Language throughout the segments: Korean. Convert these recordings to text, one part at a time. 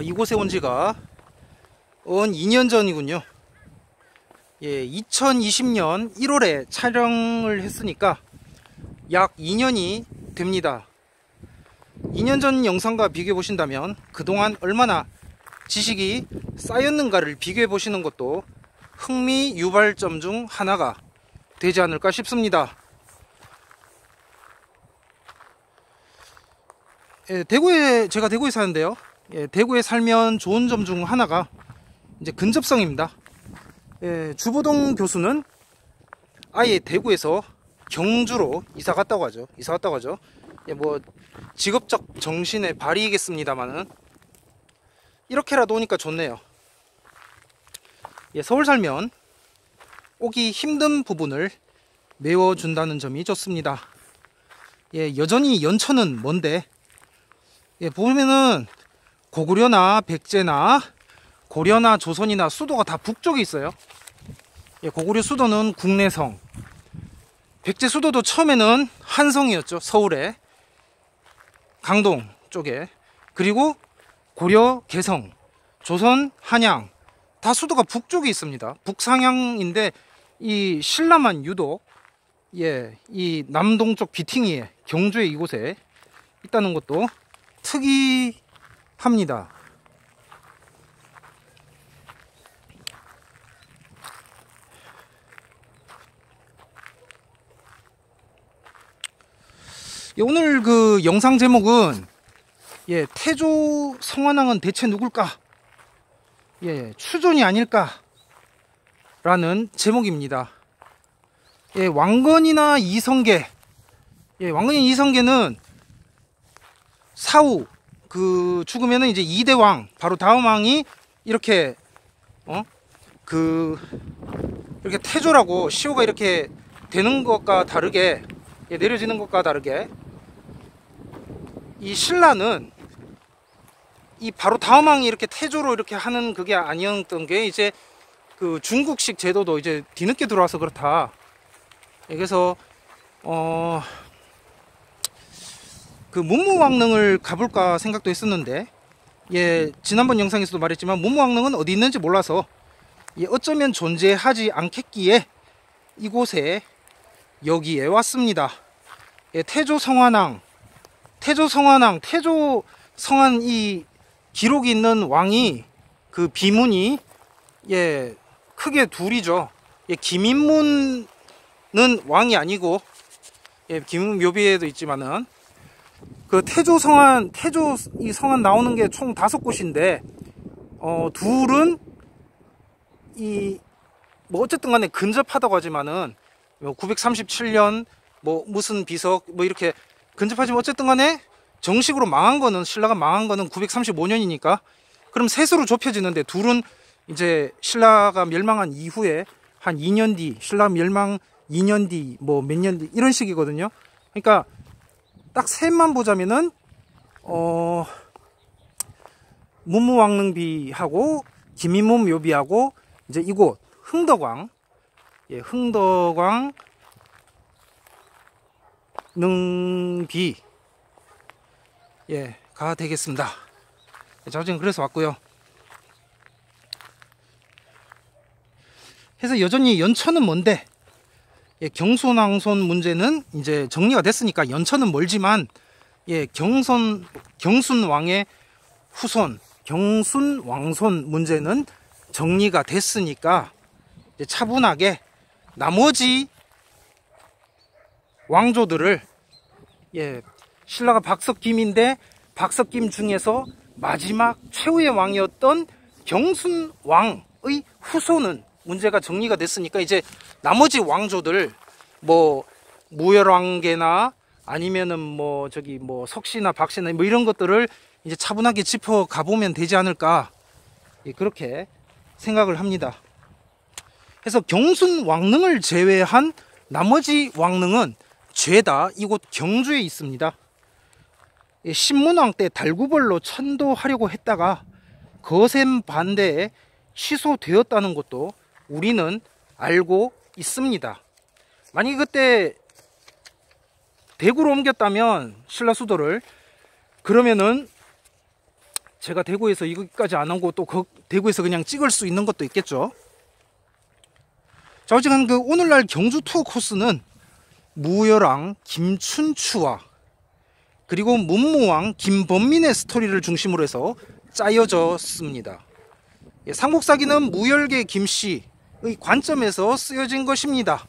이곳에 온 지가 2년 전이군요. 2020년 1월에 촬영을 했으니까 약 2년이 됩니다. 2년 전 영상과 비교해 보신다면 그동안 얼마나 지식이 쌓였는가를 비교해 보시는 것도 흥미 유발점 중 하나가 되지 않을까 싶습니다. 제가 대구에 사는데요. 대구에 살면 좋은 점 중 하나가 이제 근접성입니다. 주보동 교수는 아예 대구에서 경주로 이사 갔다고 하죠. 뭐 직업적 정신의 발휘이겠습니다만은 이렇게라도 오니까 좋네요. 서울 살면 오기 힘든 부분을 메워준다는 점이 좋습니다. 여전히 연천은 먼데 보면은 고구려나 백제나 고려나 조선이나 수도가 다 북쪽에 있어요. 고구려 수도는 국내성, 백제 수도도 처음에는 한성이었죠. 서울에, 강동 쪽에. 그리고 고려 개성, 조선 한양 다 수도가 북쪽에 있습니다. 북상향인데 이 신라만 유독 이 남동쪽 비팅이에 경주에 이곳에 있다는 것도 특이합니다. 오늘 그 영상 제목은 태조 성환왕은 대체 누굴까? 추존이 아닐까? 라는 제목입니다. 왕건이나 이성계, 왕건이나 이성계는 사후 죽으면은 이제 2대 왕, 바로 다음 왕이 이렇게 이렇게 태조라고 시호가 이렇게 되는 것과 다르게, 내려지는 것과 다르게 이 신라는 이 바로 다음 왕이 이렇게 태조로 이렇게 하는 그게 아니었던 게 이제 그 중국식 제도도 이제 뒤늦게 들어와서 그렇다. 그래서 그 문무왕릉을 가볼까 생각도 했었는데 지난번 영상에서도 말했지만 문무왕릉은 어디 있는지 몰라서 어쩌면 존재하지 않겠기에 이곳에 여기에 왔습니다. 태조 성환왕, 태조 성환 이 기록이 있는 왕이 그 비문이 크게 둘이죠. 김인문은 왕이 아니고 김인문 묘비에도 있지만은 그 태조 이 성환 나오는 게 총 5곳인데 둘은 뭐 어쨌든 간에 근접하다고 하지만은 937년 뭐 무슨 비석 뭐 이렇게 근접하지만 어쨌든 간에 정식으로 망한 거는, 신라가 망한 거는 935년이니까 그럼 셋으로 좁혀지는데 둘은 이제 신라가 멸망한 이후에 한 2년 뒤, 신라 멸망 2년 뒤, 뭐 몇 년 뒤 이런 식이거든요. 그러니까 딱 셋만 보자면은 문무왕릉비하고 김인문 묘비하고 이제 이곳 흥덕왕, 흥덕왕 능비 가 되겠습니다. 저는 그래서 왔고요. 그래서 여전히 연천은 먼데 경순왕손 문제는 이제 정리가 됐으니까 연천은 멀지만 경순왕의 후손 경순왕손 문제는 정리가 됐으니까 이제 차분하게 나머지 왕조들을 신라가 박석김인데 박석김 중에서 마지막 최후의 왕이었던 경순왕의 후손은 문제가 정리가 됐으니까 이제 나머지 왕조들 뭐 무열왕계나 아니면은 뭐 석씨나 박씨나 뭐 이런 것들을 이제 차분하게 짚어 가보면 되지 않을까 그렇게 생각을 합니다. 그래서 경순왕릉을 제외한 나머지 왕릉은 죄다 이곳 경주에 있습니다. 신문왕 때 달구벌로 천도하려고 했다가 거센 반대에 취소되었다는 것도 우리는 알고 있습니다. 만약에 그때 대구로 옮겼다면 신라 수도를, 그러면은 제가 대구에서 이것까지 안 오고 또 대구에서 그냥 찍을 수 있는 것도 있겠죠. 자, 어쨌든 그 오늘날 경주 투어 코스는 무열왕 김춘추와 그리고 문무왕 김범민의 스토리를 중심으로 해서 짜여졌습니다. 예, 삼국사기는 무열계 김씨의 관점에서 쓰여진 것입니다.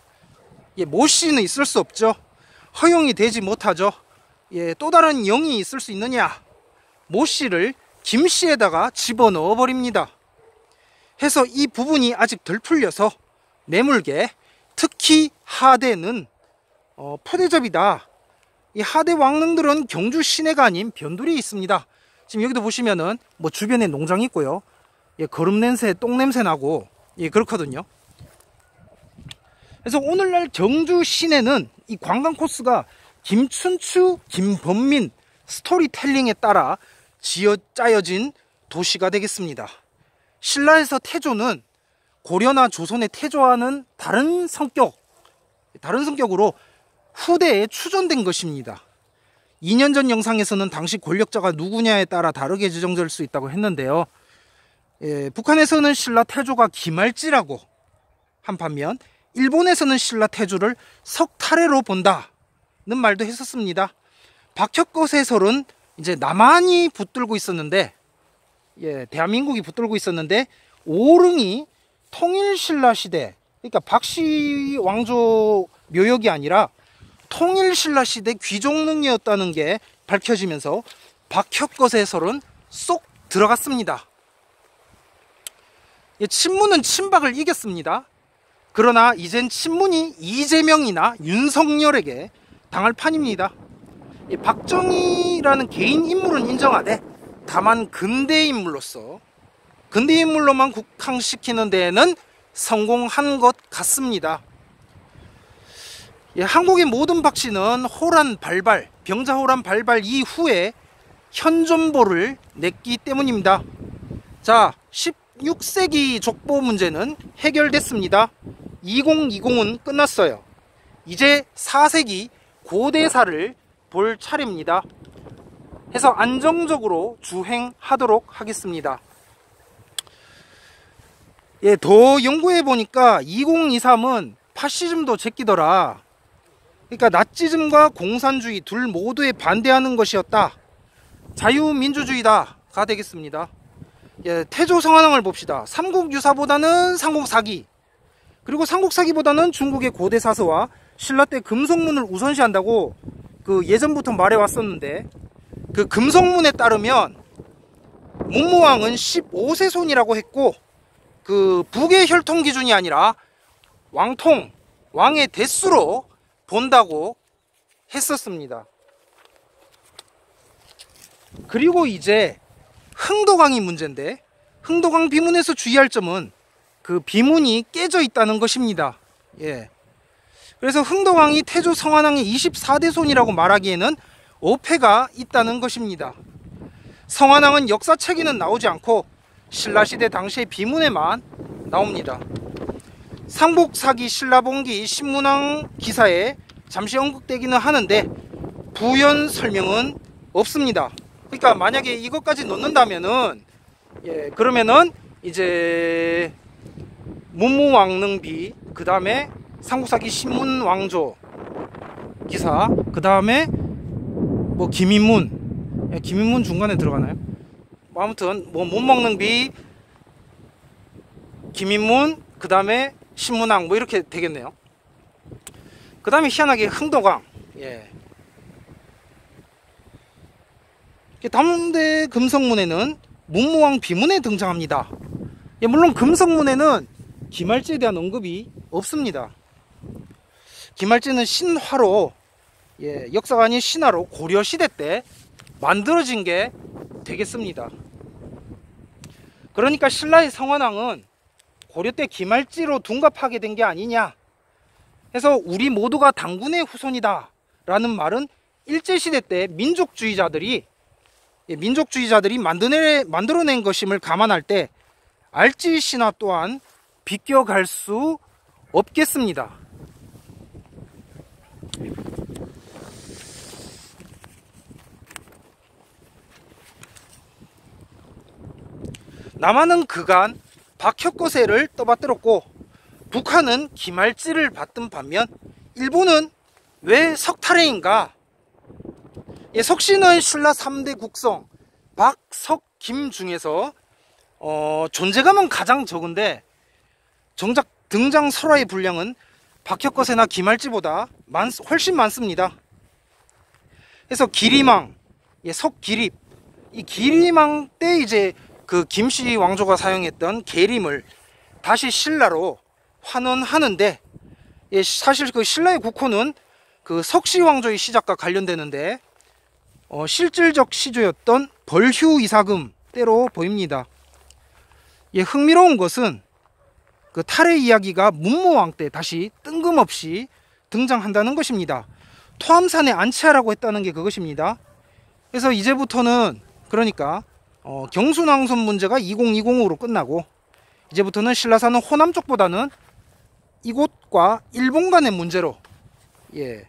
예, 모씨는 있을 수 없죠. 허용이 되지 못하죠. 예, 또 다른 영이 있을 수 있느냐? 모씨를 김씨에다가 집어넣어 버립니다. 해서 이 부분이 아직 덜 풀려서 매물계, 특히 하대는 포대접이다. 이 하대 왕릉들은 경주 시내가 아닌 변두리에 있습니다. 지금 여기도 보시면은 뭐 주변에 농장이 있고요. 예, 거름 냄새, 똥 냄새 나고 예, 그렇거든요. 그래서 오늘날 경주 시내는 이 관광 코스가 김춘추, 김범민 스토리텔링에 따라 짜여진 도시가 되겠습니다. 신라에서 태조는 고려나 조선의 태조와는 다른 성격으로 후대에 추존된 것입니다. 2년 전 영상에서는 당시 권력자가 누구냐에 따라 다르게 지정될 수 있다고 했는데요. 예, 북한에서는 신라 태조가 기말지라고 한 반면 일본에서는 신라 태조를 석탈해로 본다는 말도 했었습니다. 박혁거세 해설은 이제 남한이 붙들고 있었는데, 예, 대한민국이 붙들고 있었는데 오릉이 통일신라 시대, 그러니까 박씨 왕조 묘역이 아니라 통일신라 시대 귀족릉이었다는 게 밝혀지면서 박혁거세 해설은 쏙 들어갔습니다. 예, 친문은 친박을 이겼습니다. 그러나 이젠 친문이 이재명이나 윤석열에게 당할 판입니다. 예, 박정희라는 개인 인물은 인정하되 다만 근대 인물로만 국항시키는 데에는 성공한 것 같습니다. 예, 한국의 모든 박씨는 병자호란 발발 이후에 현존보를 냈기 때문입니다. 자, 16세기 족보 문제는 해결됐습니다. 2020은 끝났어요. 이제 4세기 고대사를 볼 차례입니다. 해서 안정적으로 주행하도록 하겠습니다. 예, 더 연구해 보니까 2023은 파시즘도 제끼더라. 그러니까 나치즘과 공산주의 둘 모두에 반대하는 것이었다. 자유민주주의다가 되겠습니다. 예, 태조 성한왕을 봅시다. 삼국유사보다는 삼국사기, 그리고 삼국사기보다는 중국의 고대사서와 신라 때 금성문을 우선시한다고 그 예전부터 말해 왔었는데, 그 금성문에 따르면 문무왕은 15세 손이라고 했고, 그 북의 혈통 기준이 아니라 왕의 대수로 본다고 했었습니다. 그리고 이제 흥도강이 문제인데, 흥도강 비문에서 주의할 점은 그 비문이 깨져 있다는 것입니다. 예. 그래서 흥도강이 태조 성한왕의 24대 손이라고 말하기에는 오패가 있다는 것입니다. 성한왕은 역사책에는 나오지 않고 신라시대 당시의 비문에만 나옵니다. 삼국사기 신라본기 신문왕 기사에 잠시 언급되기는 하는데 부연 설명은 없습니다. 그러니까 만약에 이것까지 넣는다면은, 예, 그러면은 이제 문무왕릉비, 그 다음에 삼국사기 신문왕조 기사, 그 다음에 뭐 김인문, 예, 김인문 중간에 들어가나요? 뭐 아무튼 뭐 문먹릉비, 김인문, 그 다음에 신문왕, 뭐 이렇게 되겠네요. 그 다음에 희한하게 흥도강, 예. 다문대 금성문에는 문무왕 비문에 등장합니다. 예, 물론 금성문에는 기말지에 대한 언급이 없습니다. 기말지는 신화로, 예, 역사가 아닌 신화로 고려시대 때 만들어진 게 되겠습니다. 그러니까 신라의 성한왕은 고려 때 기말지로 둔갑하게 된 게 아니냐 해서 우리 모두가 당군의 후손이다 라는 말은 일제시대 때 민족주의자들이 만들어낸 것임을 감안할 때 알지 신화 또한 비껴갈 수 없겠습니다. 남한은 그간 박혁거세를 떠받들었고 북한은 기말지를 받던 반면 일본은 왜 석탈해인가? 예, 석씨는 신라 3대 국성 박, 석, 김 중에서 존재감은 가장 적은데 정작 등장 설화의 분량은 박혁거세나 기말지보다 훨씬 많습니다. 그래서 기리망, 예, 석기립, 이 기리망 때 이제 그 김씨 왕조가 사용했던 계림을 다시 신라로 환원하는데, 예, 사실 그 신라의 국호는 그 석씨 왕조의 시작과 관련되는데 실질적 시조였던 벌휴 이사금 때로 보입니다. 예, 흥미로운 것은 그 탈의 이야기가 문무왕 때 다시 뜬금없이 등장한다는 것입니다. 토암산에 안치하라고 했다는 게 그것입니다. 그래서 이제부터는 그러니까 경순왕손 문제가 2020으로 끝나고 이제부터는 신라사는 호남 쪽보다는 이곳과 일본 간의 문제로, 예,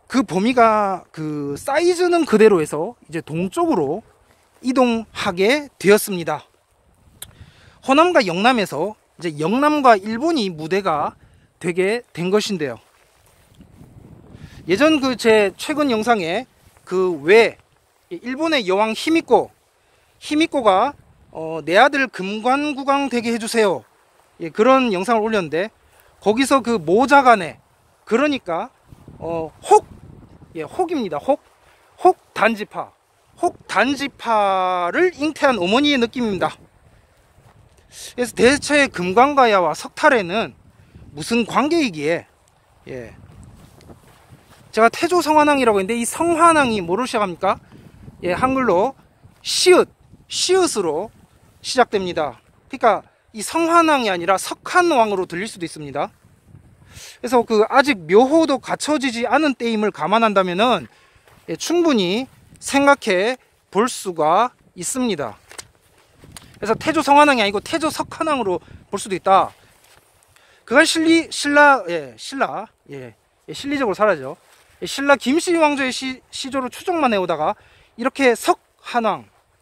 그 범위가 그 사이즈는 그대로 해서 이제 동쪽으로 이동하게 되었습니다. 호남과 영남에서 이제 영남과 일본이 무대가 되게 된 것인데요. 예전 그 제 최근 영상에 그 외 일본의 여왕 히미코가 내 아들 금관국왕 되게 해주세요, 예, 그런 영상을 올렸는데 거기서 그 모자간에 그러니까 혹입니다. 혹단지파를 잉태한 어머니의 느낌입니다. 그래서 대체 금관가야와 석탈에는 무슨 관계이기에, 예, 제가 태조 성환왕이라고 했는데 이 성환왕이 뭐로 시작합니까? 예, 한글로 시읒으로 시작됩니다. 그러니까 이 성환왕이 아니라 석한왕으로 들릴 수도 있습니다. 그래서 그 아직 묘호도 갖춰지지 않은 때임을 감안한다면은, 예, 충분히 생각해 볼 수가 있습니다. 그래서 태조 성환왕이 아니고 태조 석한왕으로 볼 수도 있다. 그간 실리적으로 살아죠. 신라 김씨 왕조의 시조로 추정만 해오다가 이렇게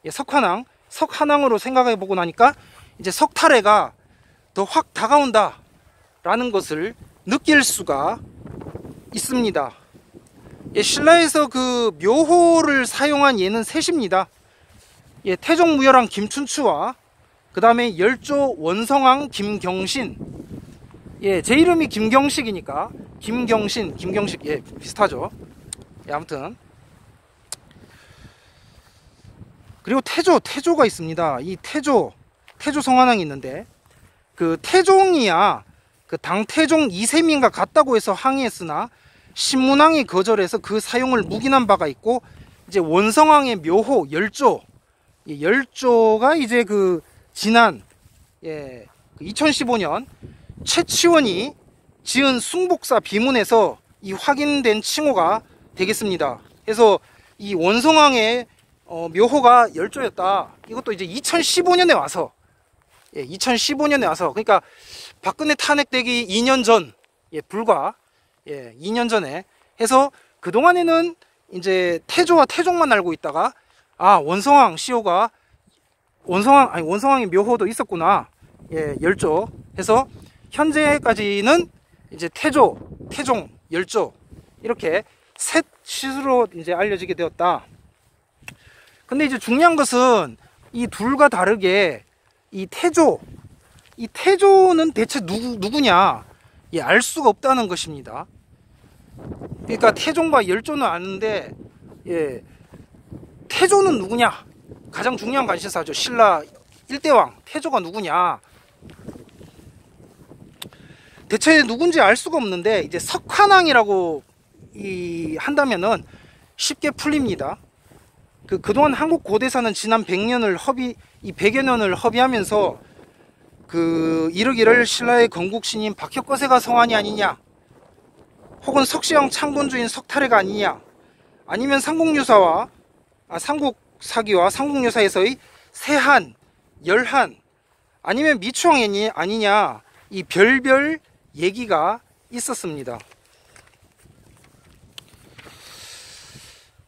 석한왕으로 생각해 보고 나니까 이제 석탈해가 더 확 다가온다 라는 것을 느낄 수가 있습니다. 예, 신라에서 그 묘호를 사용한 예는 셋입니다. 예, 태종무열왕 김춘추와 그 다음에 열조 원성왕 김경신, 예, 제 이름이 김경식이니까 김경식, 예, 비슷하죠. 예, 아무튼 그리고 태조가 있습니다. 이 태조 성환왕이 있는데 그 태종이야 그 당태종 이세민과 같다고 해서 항의했으나 신문왕이 거절해서 그 사용을 묵인한 바가 있고, 이제 원성왕의 묘호 열조가 이제 그 지난 2015년 최치원이 지은 숭복사 비문에서 이 확인된 칭호가 되겠습니다. 그래서 이 원성왕의 묘호가 열조였다. 이것도 이제 2015년에 와서, 예, 2015년에 와서, 그러니까 박근혜 탄핵되기 2년 전, 예, 불과, 예, 2년 전에 해서 그동안에는 이제 태조와 태종만 알고 있다가, 아, 원성왕 시호가 원성왕의 묘호도 있었구나, 예, 열조 해서 현재까지는 이제 태종, 열조 이렇게 셋 시로 이제 알려지게 되었다. 근데 이제 중요한 것은 이 둘과 다르게 이 태조는 대체 누구냐, 예, 알 수가 없다는 것입니다. 그러니까 태종과 열조는 아는데, 예, 태조는 누구냐, 가장 중요한 관심사죠. 신라 1대왕 태조가 누구냐, 대체 누군지 알 수가 없는데 이제 석한왕이라고 한다면은 쉽게 풀립니다. 그동안 한국 고대사는 지난 100여 년을 허비하면서 이르기를 신라의 건국신인 박혁거세가 성환이 아니냐, 혹은 석시왕 창건주인 석탈해가 아니냐, 아니면 삼국사기와 삼국유사에서의 세한, 열한, 아니면 미추왕이 아니냐, 이 별별 얘기가 있었습니다.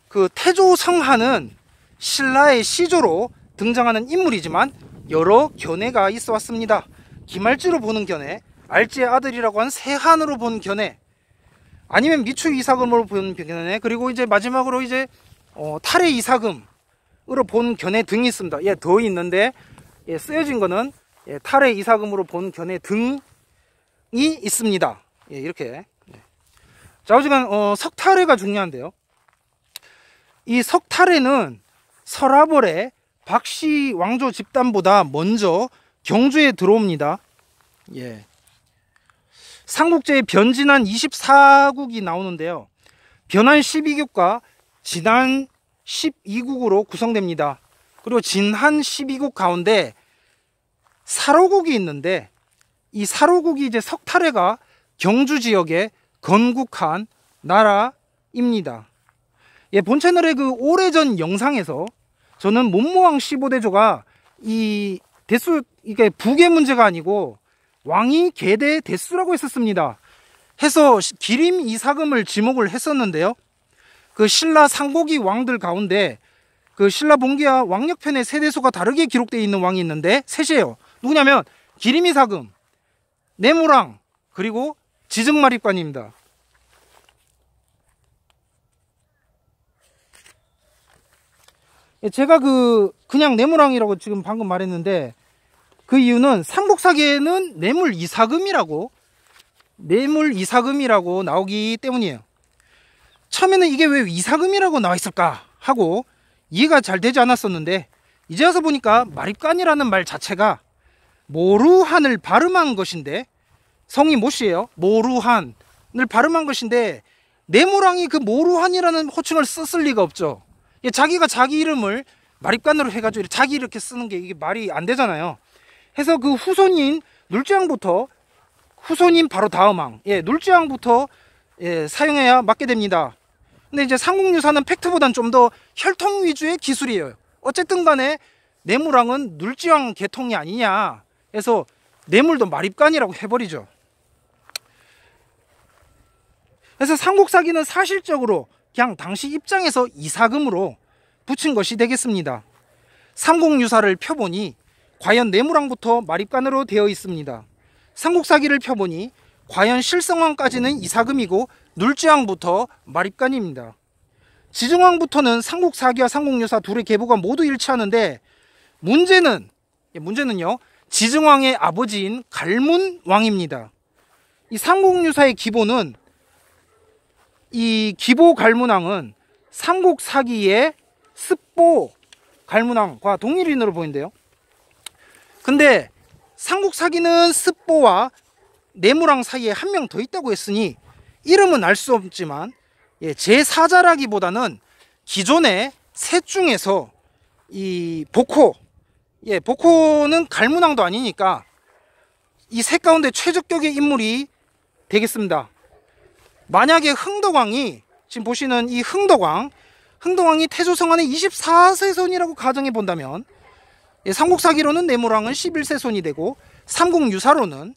그 태조 성한은 신라의 시조로 등장하는 인물이지만 여러 견해가 있어 왔습니다. 기말지로 보는 견해, 알지의 아들이라고 한 세한으로 본 견해, 아니면 미추 이사금으로 본 견해, 그리고 이제 마지막으로 이제 탈의 이사금으로 본 견해 등이 있습니다. 예, 더 있는데 쓰여진 거는 탈의 이사금으로 본 견해 등이 있습니다. 예, 이렇게. 자, 어쨌든 석탈해가 중요한데요. 이 석탈해는 서라벌의 박씨 왕조 집단보다 먼저 경주에 들어옵니다. 예. 삼국제에 변진한 24국이 나오는데요. 변한 12국과 진한 12국으로 구성됩니다. 그리고 진한 12국 가운데 사로국이 있는데, 이 사로국이 이제 석탈해가 경주 지역에 건국한 나라입니다. 예, 본 채널의 그 오래전 영상에서 저는 문무왕 15대조가 이 대수, 이게 북의 문제가 아니고 왕이 계대 대수라고 했었습니다. 해서 기림 이사금을 지목을 했었는데요. 그 신라 상고기 왕들 가운데 그 신라 봉기와 왕력편의 세대수가 다르게 기록되어 있는 왕이 있는데 셋이에요. 누구냐면 기림 이사금, 내무랑, 그리고 지증마립관입니다. 제가 그냥 내무랑이라고 지금 방금 말했는데, 그 이유는 삼국사기에는 뇌물 이사금이라고 나오기 때문이에요. 처음에는 이게 왜 이사금이라고 나와 있을까 하고 이해가 잘 되지 않았었는데, 이제 와서 보니까 마립간이라는 말 자체가 모루한을 발음한 것인데, 성이 모씨예요. 모루한을 발음한 것인데, 내무랑이 그 모루한이라는 호칭을 썼을 리가 없죠. 자기가 자기 이름을 마립간으로 해가지고 자기 이렇게 쓰는 게 이게 말이 안 되잖아요. 해서 그 후손인 눌지왕부터, 후손인 바로 다음 왕, 눌지왕부터 사용해야 맞게 됩니다. 근데 이제 삼국유사는 팩트보단 좀 더 혈통 위주의 기술이에요. 어쨌든 간에 내무랑은 눌지왕 계통이 아니냐 해서 내물도 마립간이라고 해버리죠. 그래서 삼국사기는 사실적으로 그냥 당시 입장에서 이사금으로 붙인 것이 되겠습니다. 삼국유사를 펴보니 과연 내무랑부터 마립간으로 되어 있습니다. 삼국사기를 펴보니 과연 실성왕까지는 이사금이고 눌지왕부터 마립간입니다. 지증왕부터는 삼국사기와 삼국유사 둘의 계보가 모두 일치하는데, 문제는요, 지증왕의 아버지인 갈문왕입니다. 이 삼국유사의 기보는, 이 기보 갈문왕은 삼국사기의 습보 갈문왕과 동일인으로 보인대요. 근데 삼국사기는 습보와 내무랑 사이에 한 명 더 있다고 했으니 이름은 알 수 없지만 제4자라기보다는 기존의 셋 중에서 이 복호는 갈문왕도 아니니까 이 셋 가운데 최적격의 인물이 되겠습니다. 만약에 흥덕왕이, 지금 보시는 이 흥덕왕이 태조성안의 24세손이라고 가정해 본다면, 삼국사기로는 내무랑은 11세손이 되고 삼국유사로는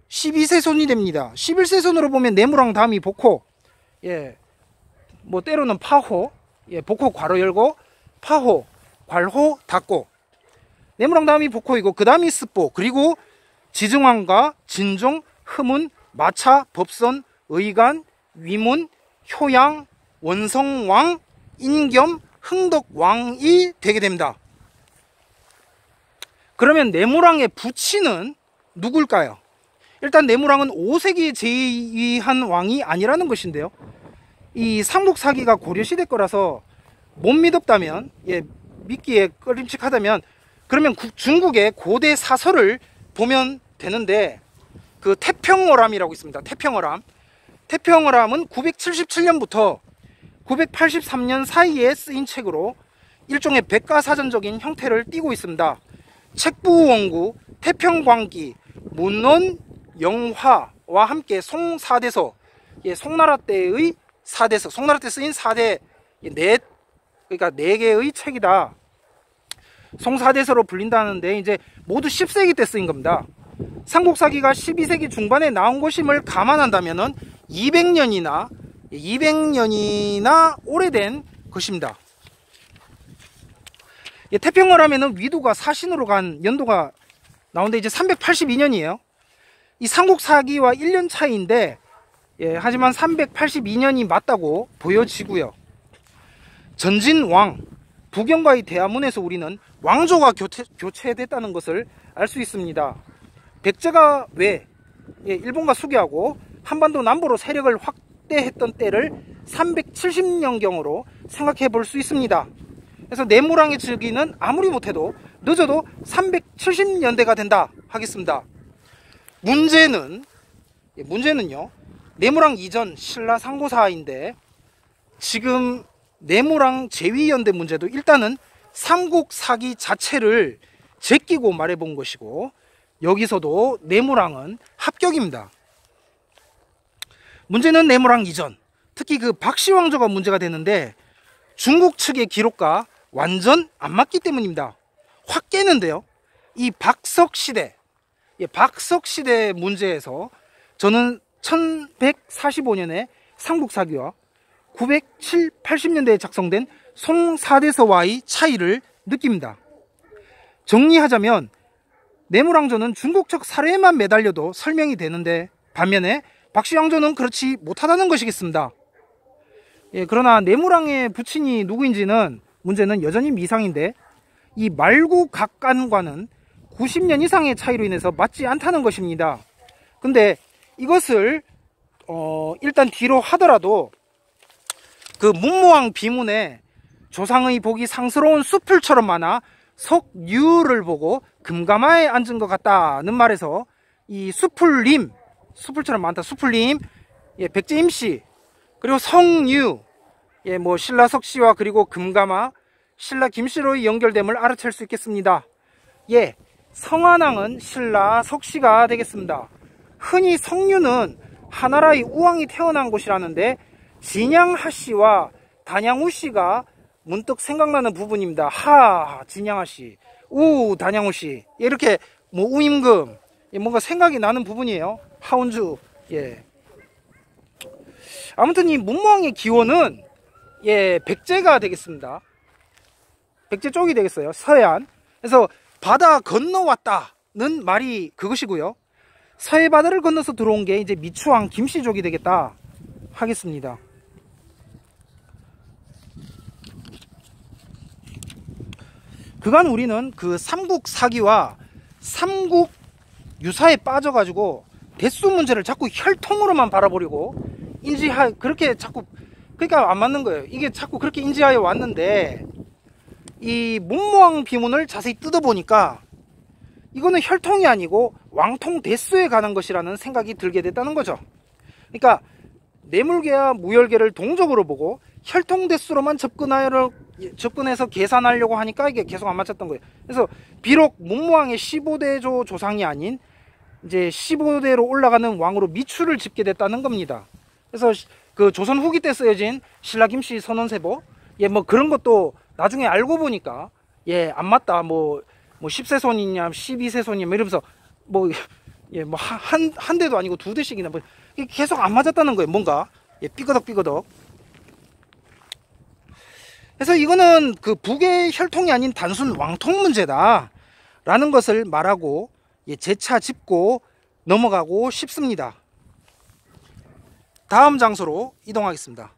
12세손이 됩니다. 11세손으로 보면 내무랑 다음이 복호, 뭐 때로는 파호, 복호 괄호 열고 파호, 괄호 닫고, 내무랑 다음이 복호이고 그 다음이 습보, 그리고 지증왕과 진종, 흠은, 마차, 법선, 의간, 위문, 효양, 원성왕, 인겸, 흥덕왕이 되게 됩니다. 그러면 내무랑의 부친은 누굴까요? 일단 내무랑은 5세기에 제위한 왕이 아니라는 것인데요. 이 삼국사기가 고려시대 거라서 못 믿었다면, 믿기에 꺼림칙하다면, 그러면 중국의 고대 사설을 보면 되는데, 그 태평어람이라고 있습니다. 태평어람은 977년부터 983년 사이에 쓰인 책으로 일종의 백과사전적인 형태를 띠고 있습니다. 책부원구, 태평광기, 문론, 영화와 함께 송사대서, 송나라 때의 사대서, 송나라 때 쓰인 사대, 그러니까 4개의 책이다. 송사대서로 불린다는데 이제 모두 10세기 때 쓰인 겁니다. 삼국사기가 12세기 중반에 나온 것임을 감안한다면은 200년이나 오래된 것입니다. 예, 태평을 하면은 위도가 사신으로 간 연도가 나오는데 이제 382년이에요. 이 삼국사기와 1년 차이인데, 예, 하지만 382년이 맞다고 보여지고요. 전진왕, 북경과의 대화문에서 우리는 왕조가 교체됐다는 것을 알 수 있습니다. 백제가 왜 일본과 수교하고 한반도 남부로 세력을 확대했던 때를 370년경으로 생각해 볼 수 있습니다. 그래서 내무랑의 즉위는 아무리 못해도 늦어도 370년대가 된다 하겠습니다. 문제는요, 내무랑 이전 신라 상고사인데, 지금 내무랑 제위연대 문제도 일단은 삼국사기 자체를 제끼고 말해본 것이고, 여기서도 내무랑은 합격입니다. 문제는 내무랑 이전, 특히 그 박씨왕조가 문제가 되는데 중국 측의 기록과 완전 안 맞기 때문입니다. 확 깨는데요, 이 박석시대 문제에서 저는 1145년에 삼국사기와 907, 80년대에 작성된 송사대서와의 차이를 느낍니다. 정리하자면 내무랑조는 중국 측 사례에만 매달려도 설명이 되는데, 반면에 박씨왕조는 그렇지 못하다는 것이겠습니다. 예, 그러나 내무랑의 부친이 누구인지는 문제는 여전히 미상인데, 이 말구각간과는 90년 이상의 차이로 인해서 맞지 않다는 것입니다. 근데 이것을 일단 뒤로 하더라도 그 문무왕 비문에 조상의 복이 상스러운 수풀처럼 많아 석류를 보고 금가마에 앉은 것 같다는 말에서 이 수풀처럼 많다, 수풀림, 예, 백제 임씨, 그리고 성류, 예, 뭐 신라 석씨와 그리고 금가마, 신라 김씨로의 연결됨을 알아챌 수 있겠습니다. 예, 성안왕은 신라 석씨가 되겠습니다. 흔히 성류는 하나라의 우왕이 태어난 곳이라는데, 진양하씨와 단양우씨가 문득 생각나는 부분입니다. 진양하씨, 단양우씨, 이렇게 뭐 우임금, 예, 뭔가 생각이 나는 부분이에요. 하운주. 예. 아무튼 이 문무왕의 기원은, 예, 백제가 되겠습니다. 백제 쪽이 되겠어요. 서해안. 그래서 바다 건너왔다는 말이 그것이고요. 서해 바다를 건너서 들어온 게 이제 미추왕 김씨족이 되겠다 하겠습니다. 그간 우리는 그 삼국 사기와 삼국 유사에 빠져가지고 대수 문제를 자꾸 혈통으로만 바라보려고 그렇게 자꾸, 그러니까 안 맞는 거예요. 이게 자꾸 그렇게 인지하여 왔는데, 이 문무왕 비문을 자세히 뜯어보니까 이거는 혈통이 아니고 왕통 대수에 관한 것이라는 생각이 들게 됐다는 거죠. 그러니까 내물계와 무열계를 동적으로 보고 혈통 대수로만 접근해서 계산하려고 하니까 이게 계속 안 맞췄던 거예요. 그래서 비록 문무왕의 15대조 조상이 아닌 이제 15대로 올라가는 왕으로 미추를 집게 됐다는 겁니다. 그래서 그 조선 후기 때 쓰여진 신라 김씨 선원세보, 예, 뭐 그런 것도 나중에 알고 보니까, 예, 안 맞다. 뭐 10세손이냐 12세손이냐 이러면서 예, 한 대도 아니고 두 대씩이나 뭐 계속 안 맞았다는 거예요. 뭔가, 예, 삐거덕. 그래서 이거는 그 북의 혈통이 아닌 단순 왕통 문제다 라는 것을 말하고, 예, 재차 짚고 넘어가고 싶습니다. 다음 장소로 이동하겠습니다.